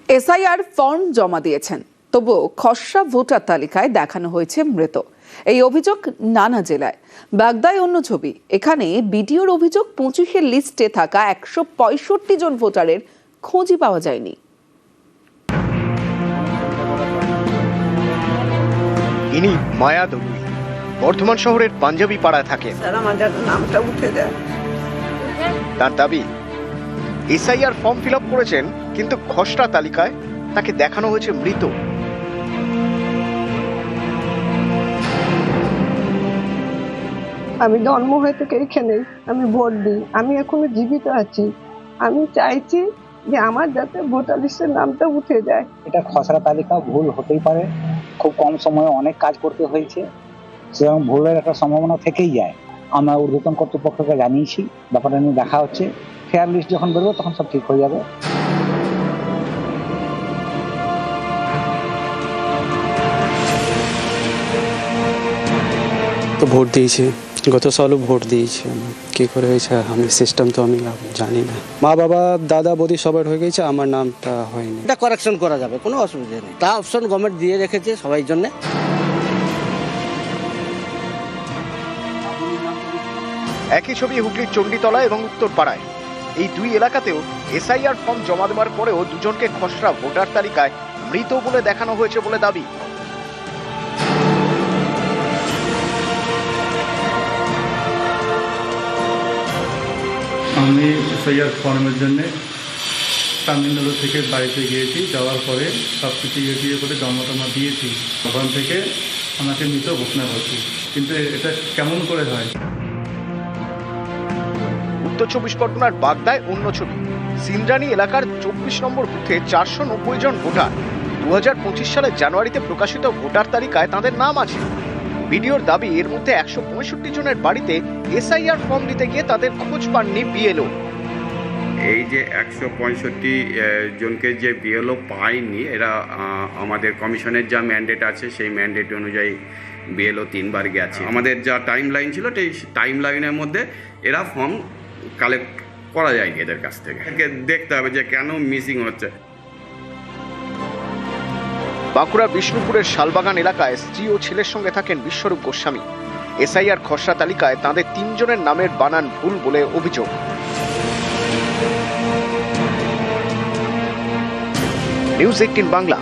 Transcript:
SIR form জমা দিয়েছেন, তবুও খসড়া ভোটার তালিকায় দেখানো হয়েছে মৃত। এই অভিযোগ নানা জেলায়। বাগদায় অন্য ছবি। এখানে বিডিওর অভিযোগ 25-এর লিস্টে থাকা 165 জন ভোটারের খোঁজই পাওয়া যায়নি। ইনি মায়া দেবী, বর্ধমান শহরের পাঞ্জাবি পাড়ায় থাকেন। নামটা উঠে যায়। তার দাবি, এসআইআর ফর্ম ফিল আপ করেছেন, কিন্তু খসড়া তালিকায় তাকে দেখানো হয়েছে মৃত। আমি জন্ম হয়ে থেকে এখানেই আমি ভোট দিই, আমি এখনো জীবিত আছি। আমি চাইছি যে আমার যাতে ভোটার লিস্টের নামটা উঠে যায়। এটা খসড়া তালিকা ভুল হতেই পারে, খুব কম সময়ে অনেক কাজ করতে হয়েছে, সেরকম ভুলের একটা সম্ভাবনা থেকেই যায়। আমরা ঊর্ধ্বতন কর্তৃপক্ষকে জানিয়েছি, ব্যাপারটা নিয়ে দেখা হচ্ছে। ফেয়ার লিস্ট যখন বেরোবে তখন সব ঠিক হয়ে যাবে। তো ভোট দিয়েছি, গত সালও ভোট দিয়েছি। আমি কী করে হয়েছে আমি সিস্টেম তো আমি জানি না। মা বাবা দাদা বৌদি সবার হয়ে গেছে, আমার নামটা হয়নি। এটা কারেকশন করা যাবে, কোনো অসুবিধা নেই। তা অপশন গভর্নমেন্ট দিয়ে রেখেছে সবাই জন্য। একই ছবি হুগলির চণ্ডীতলা এবং উত্তরপাড়ায়। এই দুই এলাকাতেও এসআইআর ফর্ম জমা দেওয়ার পরেও দুজনকে খসড়া ভোটার তালিকায় মৃত বলে দেখানো হয়েছে বলে দাবি। আমি এসআইআর ফর্মের জন্য তামিলনাড়ু থেকে বাড়িতে গিয়েছি, যাওয়ার পরে সব কিছু ইয়ে করে জমা টমা দিয়েছি। ওখান থেকে আমাকে মৃত ঘোষণা করছি, কিন্তু এটা কেমন করে হয়? উত্তর 24 পরগনার বাগদায় অন্য ছবি। সিন্দ্রানী এলাকার 24 নম্বর বুথে 490 জন ভোটার। 2025 সালের জানুয়ারিতে প্রকাশিত ভোটার তালিকায় তাদের নাম আছে। বিডিওর দাবি, এর মধ্যে 165 জনের বাড়িতে এসআইআর ফর্ম দিতে গিয়ে তাদের খোঁজ পাননি বিএলও। এই যে 165 জনকে যে বিএলও পায়নি, এরা আমাদের কমিশনের যা ম্যান্ডেট আছে সেই ম্যান্ডেট অনুযায়ী বিএলও 3 বার গেছে। আমাদের যা টাইম লাইন ছিল সেই টাইম লাইনের মধ্যে এরা ফর্ম কালেক্ট করা যায়নি এদের কাছ থেকে। দেখতে হবে যে কেন মিসিং হচ্ছে। বাঁকুড়া বিষ্ণুপুরের শালবাগান এলাকায় স্ত্রী ও ছেলের সঙ্গে থাকেন বিশ্বরূপ গোস্বামী। এসআইআর খসড়া তালিকায় তাঁদের 3 জনের নামের বানান ভুল বলে অভিযোগ। নিউজ 18 বাংলা।